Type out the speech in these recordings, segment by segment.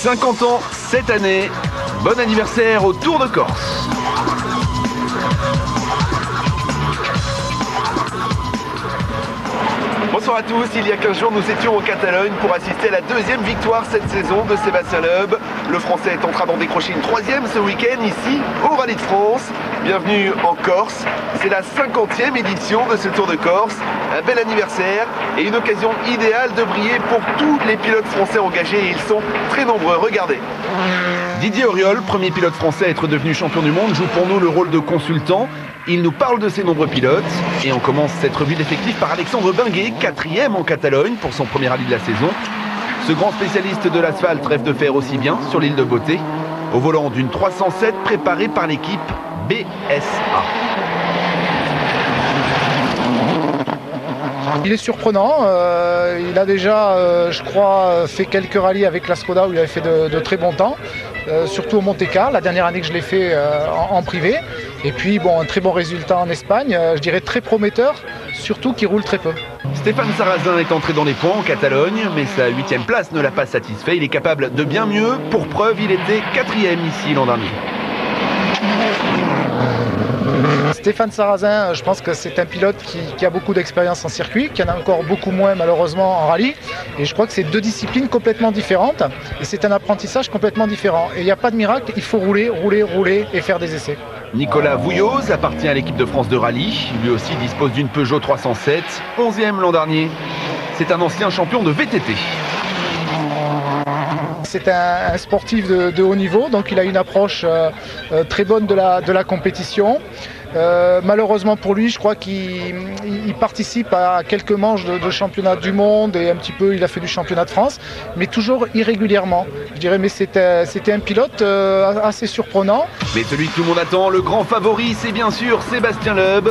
50 ans cette année. Bon anniversaire au Tour de Corse. Bonsoir à tous, il y a 15 jours nous étions en Catalogne pour assister à la deuxième victoire cette saison de Sébastien Loeb. Le Français est en train d'en décrocher une troisième ce week-end ici au Rallye de France. Bienvenue en Corse, c'est la 50e édition de ce Tour de Corse. Un bel anniversaire et une occasion idéale de briller pour tous les pilotes français engagés et ils sont très nombreux, regardez. Didier Auriol, premier pilote français à être devenu champion du monde, joue pour nous le rôle de consultant. Il nous parle de ses nombreux pilotes et on commence cette revue d'effectifs par Alexandre Benguet, 4e en Catalogne pour son premier rallye de la saison. Ce grand spécialiste de l'asphalte rêve de faire aussi bien sur l'île de Beauté, au volant d'une 307 préparée par l'équipe BSA. Il est surprenant, il a déjà, je crois, fait quelques rallyes avec la Skoda où il avait fait de très bons temps, surtout au Monte-Carlo, la dernière année que je l'ai fait en privé. Et puis bon, un très bon résultat en Espagne, je dirais très prometteur, surtout qu'il roule très peu. Stéphane Sarrazin est entré dans les points en Catalogne, mais sa 8e place ne l'a pas satisfait. Il est capable de bien mieux. Pour preuve, il était 4e ici l'an dernier. Stéphane Sarrazin, je pense que c'est un pilote qui a beaucoup d'expérience en circuit, qui en a encore beaucoup moins malheureusement en rallye. Et je crois que c'est deux disciplines complètement différentes et c'est un apprentissage complètement différent. Et il n'y a pas de miracle, il faut rouler, rouler, rouler et faire des essais. Nicolas Vouilloz appartient à l'équipe de France de rallye. Lui aussi dispose d'une Peugeot 307, 11e l'an dernier. C'est un ancien champion de VTT. C'est un sportif de haut niveau, donc il a une approche très bonne de la compétition. Malheureusement pour lui, je crois qu'il participe à quelques manches de championnat du monde et un petit peu il a fait du championnat de France, mais toujours irrégulièrement. Je dirais, mais c'était un pilote assez surprenant. Mais celui que tout le monde attend, le grand favori, c'est bien sûr Sébastien Loeb.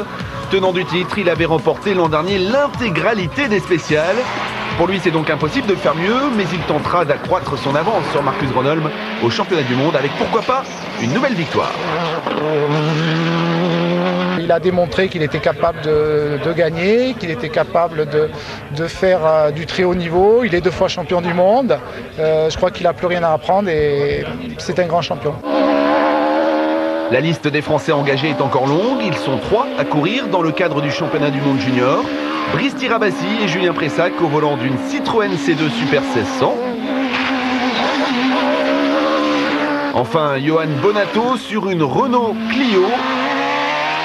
Tenant du titre, il avait remporté l'an dernier l'intégralité des spéciales. Pour lui, c'est donc impossible de faire mieux, mais il tentera d'accroître son avance sur Marcus Grönholm au championnat du monde avec, pourquoi pas, une nouvelle victoire. Il a démontré qu'il était capable de gagner, qu'il était capable de faire du très haut niveau. Il est 2 fois champion du monde. Je crois qu'il n'a plus rien à apprendre et c'est un grand champion. La liste des Français engagés est encore longue. Ils sont 3 à courir dans le cadre du championnat du monde junior. Brice Tirabassi et Julien Pressac au volant d'une Citroën C2 Super 1600. Enfin, Johan Bonato sur une Renault Clio.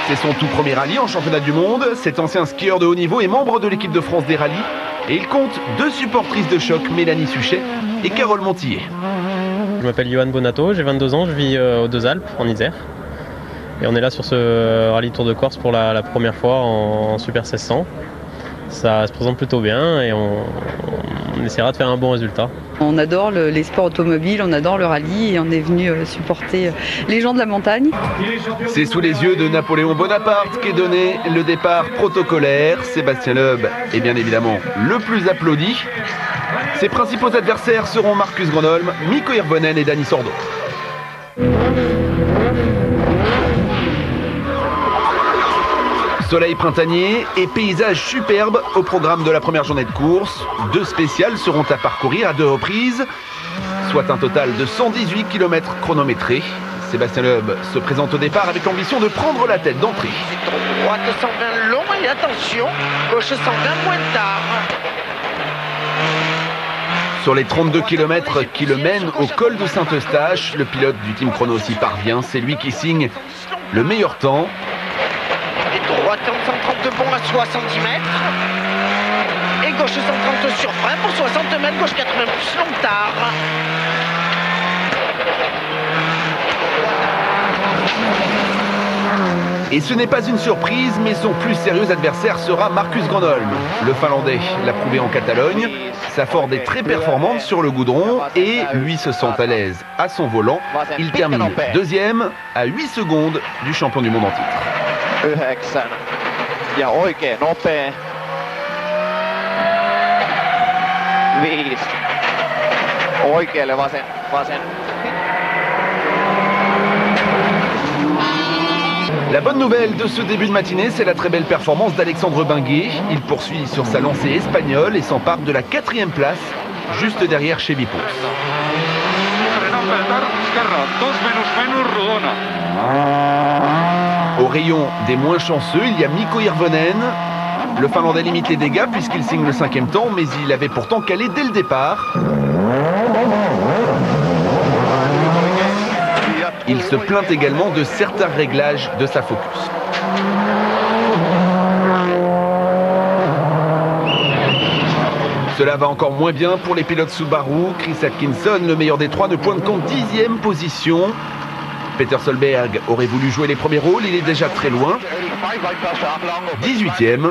C'est son tout premier rallye en championnat du monde. Cet ancien skieur de haut niveau est membre de l'équipe de France des rallyes. Et il compte 2 supportrices de choc, Mélanie Suchet et Carole Montillet. Je m'appelle Johan Bonato, j'ai 22 ans, je vis aux Deux Alpes, en Isère. Et on est là sur ce rallye Tour de Corse pour la première fois en Super 1600. Ça se présente plutôt bien et on essaiera de faire un bon résultat. On adore les sports automobiles, on adore le rallye et on est venu supporter les gens de la montagne. C'est sous les yeux de Napoléon Bonaparte qu'est donné le départ protocolaire. Sébastien Loeb est bien évidemment le plus applaudi. Ses principaux adversaires seront Marcus Grönholm, Mikko Hirvonen et Dani Sordo. Soleil printanier et paysage superbe au programme de la première journée de course. 2 spéciales seront à parcourir à 2 reprises, soit un total de 118 km chronométrés. Sébastien Loeb se présente au départ avec l'ambition de prendre la tête d'entrée. Droite 120 long et attention, gauche 120 moins tard. Sur les 32 km qui le mènent au col de Saint-Eustache, le pilote du Team Chronos y parvient. C'est lui qui signe le meilleur temps. Droite 130 de bon à 70 mètres. Et gauche 130 sur frein pour 60 mètres, gauche 80 plus long tard. Et ce n'est pas une surprise, mais son plus sérieux adversaire sera Marcus Grönholm. Le Finlandais l'a prouvé en Catalogne. Sa Ford est très performante sur le goudron et lui se sent à l'aise à son volant. Il termine 2e à 8 secondes du champion du monde en titre. 9 ja oikein nopea. 5. Oikealle vasen. La bonne nouvelle de ce début de matinée, c'est la très belle performance d'Alexandre Benguet. Il poursuit sur sa lancée espagnole et s'empare de la 4e place, juste derrière Chevy Ponce. Au rayon des moins chanceux, il y a Mikko Hirvonen. Le Finlandais limite les dégâts puisqu'il signe le 5e temps, mais il avait pourtant calé dès le départ. Il se plaint également de certains réglages de sa Focus. Cela va encore moins bien pour les pilotes Subaru. Chris Atkinson, le meilleur des trois, ne pointe qu'en 10e position. Peter Solberg aurait voulu jouer les premiers rôles, il est déjà très loin. 18e.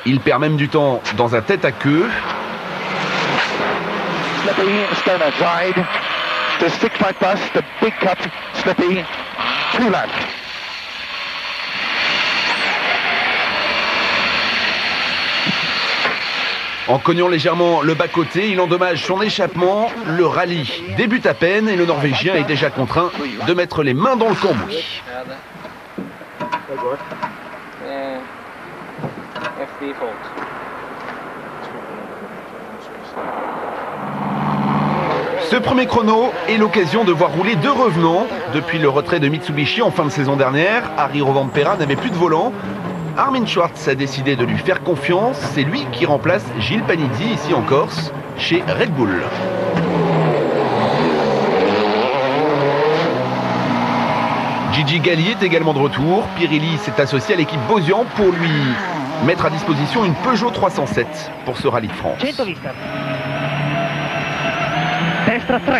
Il perd même du temps dans un tête-à-queue. En cognant légèrement le bas-côté, il endommage son échappement. Le rallye débute à peine et le Norvégien est déjà contraint de mettre les mains dans le cambouis. Ce premier chrono est l'occasion de voir rouler deux revenants. Depuis le retrait de Mitsubishi en fin de saison dernière, Harry Rovanperä n'avait plus de volant. Armin Schwartz a décidé de lui faire confiance. C'est lui qui remplace Gilles Panizzi ici en Corse, chez Red Bull. Gigi Galli est également de retour. Pirelli s'est associé à l'équipe Bosian pour lui mettre à disposition une Peugeot 307 pour ce rallye de France. Destra 3.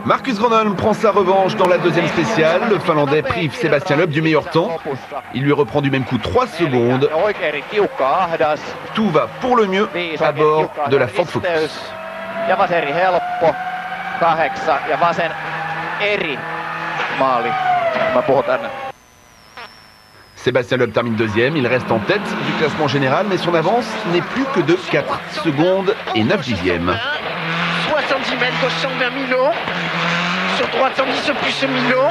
Marcus Gronholm prend sa revanche dans la deuxième spéciale. Le Finlandais prive Sébastien Loeb du meilleur temps. Il lui reprend du même coup 3 secondes. Tout va pour le mieux à bord de la Ford Focus. Sébastien Loeb termine deuxième, il reste en tête du classement général, mais son avance n'est plus que de 4 secondes et 9 dixièmes. 70 mètres, gauche 120 Milo. Sur droite 110 plus Milo.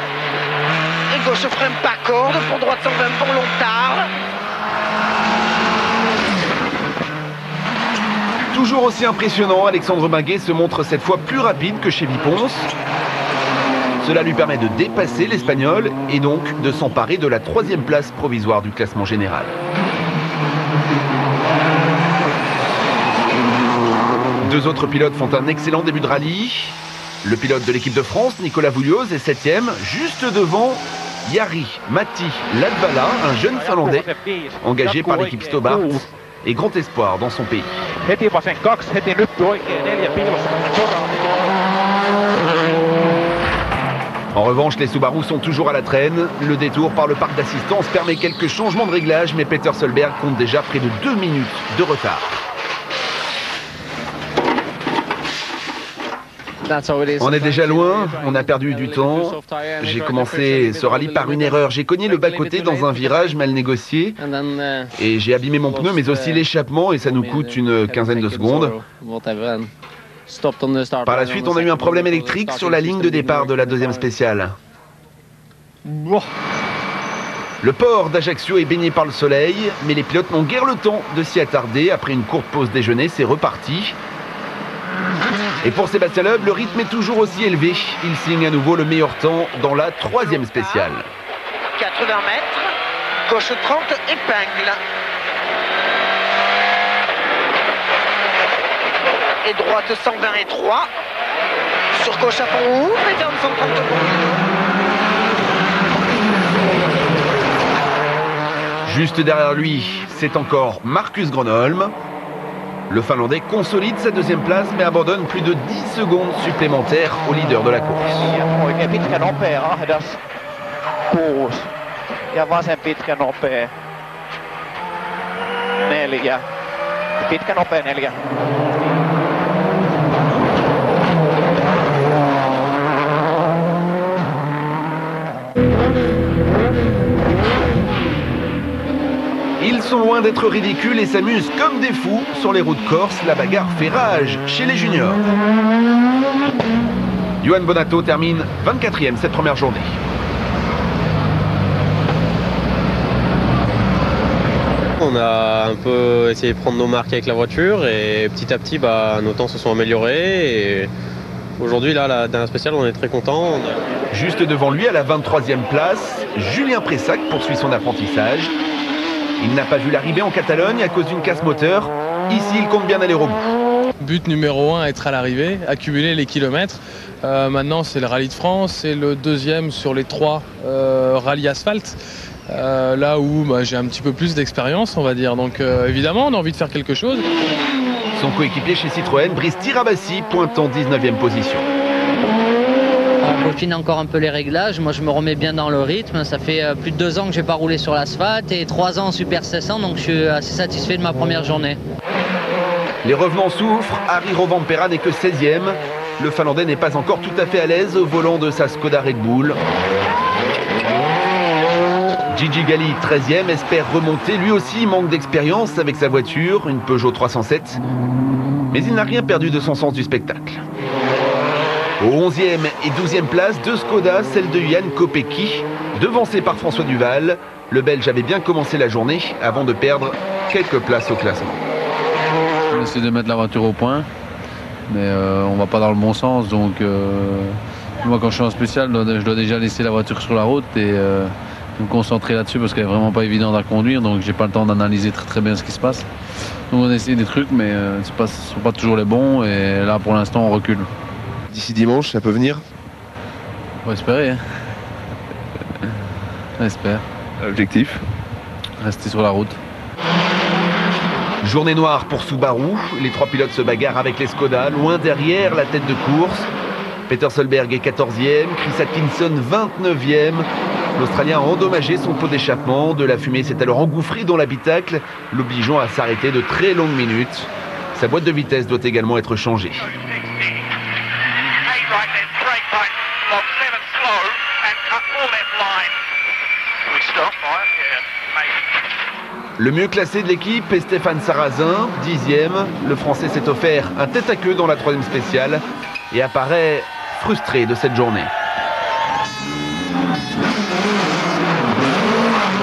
Et gauche frein pas corde, pour droite 120 pour Lontard. Toujours aussi impressionnant, Alexandre Minguet se montre cette fois plus rapide que chez Viponce. Cela lui permet de dépasser l'Espagnol et donc de s'emparer de la 3e place provisoire du classement général. Deux autres pilotes font un excellent début de rallye. Le pilote de l'équipe de France, Nicolas Vouilloz, est 7e, juste devant Jari Matti Latvala, un jeune Finlandais engagé par l'équipe Stobart et grand espoir dans son pays. En revanche, les Subaru sont toujours à la traîne. Le détour par le parc d'assistance permet quelques changements de réglage, mais Peter Solberg compte déjà près de 2 minutes de retard. On est déjà loin, on a perdu du temps. J'ai commencé ce rallye par une erreur. J'ai cogné le bas-côté dans un virage mal négocié et j'ai abîmé mon pneu, mais aussi l'échappement, et ça nous coûte une quinzaine de secondes. Par la suite, on a eu un problème électrique sur la ligne de départ de la deuxième spéciale. Le port d'Ajaccio est baigné par le soleil, mais les pilotes n'ont guère le temps de s'y attarder. Après une courte pause déjeuner, c'est reparti. Et pour Sébastien Loeb, le rythme est toujours aussi élevé. Il signe à nouveau le meilleur temps dans la 3e spéciale. 80 mètres, gauche 30, épingle. Et droite 120 et 3. Sur gauche à fond ouvre et ferme 130 pour Juste derrière lui, c'est encore Marcus Gronholm. Le Finlandais consolide sa 2e place, mais abandonne plus de 10 secondes supplémentaires au leader de la course. Ils sont loin d'être ridicules et s'amusent comme des fous sur les routes corses. La bagarre fait rage chez les juniors. Johan Bonato termine 24e cette première journée. On a un peu essayé de prendre nos marques avec la voiture et petit à petit nos temps se sont améliorés. Et aujourd'hui, là, la dernière spéciale, on est très content. Juste devant lui, à la 23e place, Julien Pressac poursuit son apprentissage. Il n'a pas vu l'arrivée en Catalogne à cause d'une casse moteur. Ici, il compte bien aller au bout. But numéro 1, être à l'arrivée, accumuler les kilomètres. Maintenant, c'est le Rallye de France, c'est le deuxième sur les 3 rallyes asphalte. Là où j'ai un petit peu plus d'expérience, on va dire. Donc évidemment, on a envie de faire quelque chose. Son coéquipier chez Citroën, Brice Tirabassi, pointe en 19e position. On peaufine encore un peu les réglages. Moi, je me remets bien dans le rythme. Ça fait plus de 2 ans que je n'ai pas roulé sur l'asphalte et 3 ans en Super 700, donc je suis assez satisfait de ma première journée. Les revenants souffrent. Harry Rovanperä n'est que 16e. Le Finlandais n'est pas encore tout à fait à l'aise au volant de sa Skoda Red Bull. Gigi Galli, 13e, espère remonter. Lui aussi manque d'expérience avec sa voiture, une Peugeot 307. Mais il n'a rien perdu de son sens du spectacle. Aux 11e et 12e places, 2 Skoda, celle de Jan Kopecky, devancé par François Duval. Le Belge avait bien commencé la journée avant de perdre quelques places au classement. On essaie de mettre la voiture au point, mais on va pas dans le bon sens. Donc moi, quand je suis en spécial, je dois déjà laisser la voiture sur la route et me concentrer là-dessus parce qu'elle est vraiment pas évidente à conduire. Donc j'ai pas le temps d'analyser très bien ce qui se passe. Donc on essaie des trucs, mais ce ne sont pas toujours les bons. Et là, pour l'instant, on recule. D'ici dimanche, ça peut venir? On va espérer. Hein. On espère. Objectif? Rester sur la route. Journée noire pour Subaru. Les 3 pilotes se bagarrent avec les Skoda. Loin derrière, la tête de course. Peter Solberg est 14e. Chris Atkinson, 29e. L'Australien a endommagé son pot d'échappement. De la fumée s'est alors engouffrée dans l'habitacle, l'obligeant à s'arrêter de très longues minutes. Sa boîte de vitesse doit également être changée. Le mieux classé de l'équipe est Stéphane Sarrazin, 10e. Le Français s'est offert un tête-à-queue dans la 3e spéciale et apparaît frustré de cette journée.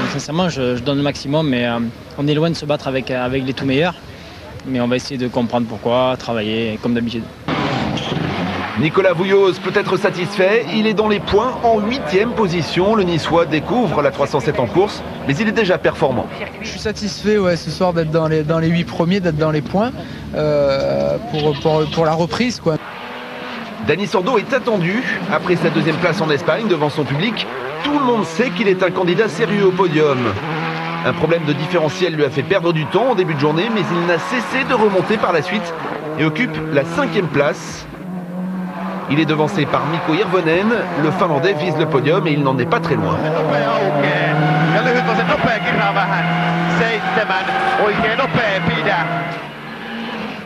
Sincèrement, je donne le maximum, mais on est loin de se battre avec les tout meilleurs. Mais on va essayer de comprendre pourquoi, travailler comme d'habitude. Nicolas Vouilloz peut être satisfait, il est dans les points en 8e position. Le Niçois découvre la 307 en course, mais il est déjà performant. Je suis satisfait ce soir d'être dans les 8 premiers, d'être dans les points pour la reprise, quoi. Dani Sordo est attendu après sa 2e place en Espagne devant son public. Tout le monde sait qu'il est un candidat sérieux au podium. Un problème de différentiel lui a fait perdre du temps en début de journée, mais il n'a cessé de remonter par la suite et occupe la 5e place. Il est devancé par Mikko Hirvonen. Le Finlandais vise le podium et il n'en est pas très loin.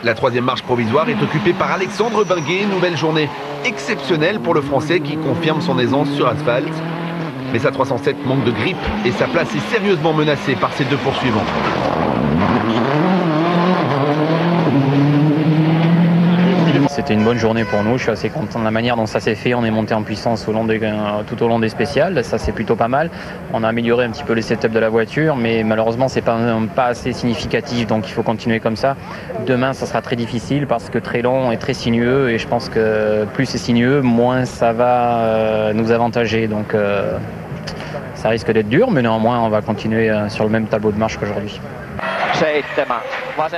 La 3e marche provisoire est occupée par Alexandre Binguet. Nouvelle journée exceptionnelle pour le Français qui confirme son aisance sur asphalte. Mais sa 307 manque de grippe et sa place est sérieusement menacée par ses 2 poursuivants. C'était une bonne journée pour nous, je suis assez content de la manière dont ça s'est fait. On est monté en puissance tout au long des spéciales, ça c'est plutôt pas mal. On a amélioré un petit peu les setups de la voiture, mais malheureusement c'est pas assez significatif, donc il faut continuer comme ça. Demain ça sera très difficile parce que très long et très sinueux, et je pense que plus c'est sinueux, moins ça va nous avantager. Donc ça risque d'être dur, mais néanmoins on va continuer sur le même tableau de marche qu'aujourd'hui.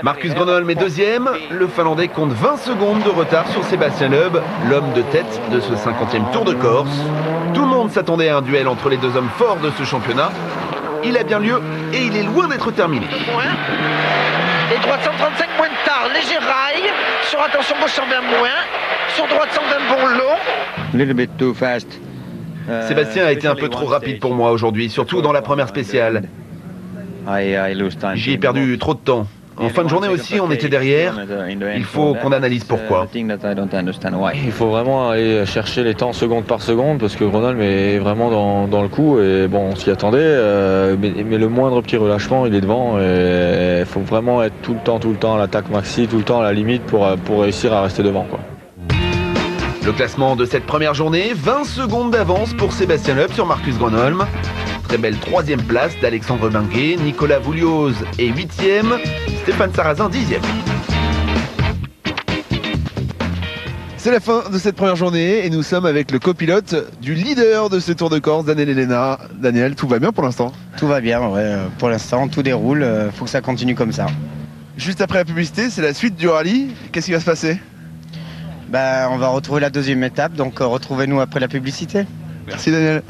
Marcus Gronholm est 2e. Le Finlandais compte 20 secondes de retard sur Sébastien Loeb, l'homme de tête de ce 50e Tour de Corse. Tout le monde s'attendait à un duel entre les 2 hommes forts de ce championnat. Il a bien lieu et il est loin d'être terminé. Et droite 135 moins de tard, léger rail. Sur attention gauche 120 moins. Sur droite 120 bon long. Little bit too fast. Sébastien a été un peu trop rapide pour moi aujourd'hui, surtout dans la première spéciale. J'y ai perdu trop de temps. En fin de journée aussi, on était derrière. Il faut qu'on analyse pourquoi. Il faut vraiment aller chercher les temps seconde par seconde parce que Gronholm est vraiment dans le coup et bon, on s'y attendait. Mais le moindre petit relâchement, il est devant. Il faut vraiment être tout le temps à l'attaque maxi, tout le temps à la limite pour réussir à rester devant, quoi. Le classement de cette première journée, 20 secondes d'avance pour Sébastien Loeb sur Marcus Gronholm. très belle 3e place d'Alexandre Minguet, Nicolas Vouliose est 8e, Stéphane Sarrazin 10e. C'est la fin de cette première journée et nous sommes avec le copilote du leader de ce Tour de Corse, Daniel Elena. Daniel, tout va bien pour l'instant? Tout va bien, ouais. Pour l'instant, tout déroule. Faut que ça continue comme ça. Juste après la publicité, c'est la suite du rallye. Qu'est-ce qui va se passer? On va retrouver la 2e étape, donc retrouvez-nous après la publicité. Merci Daniel.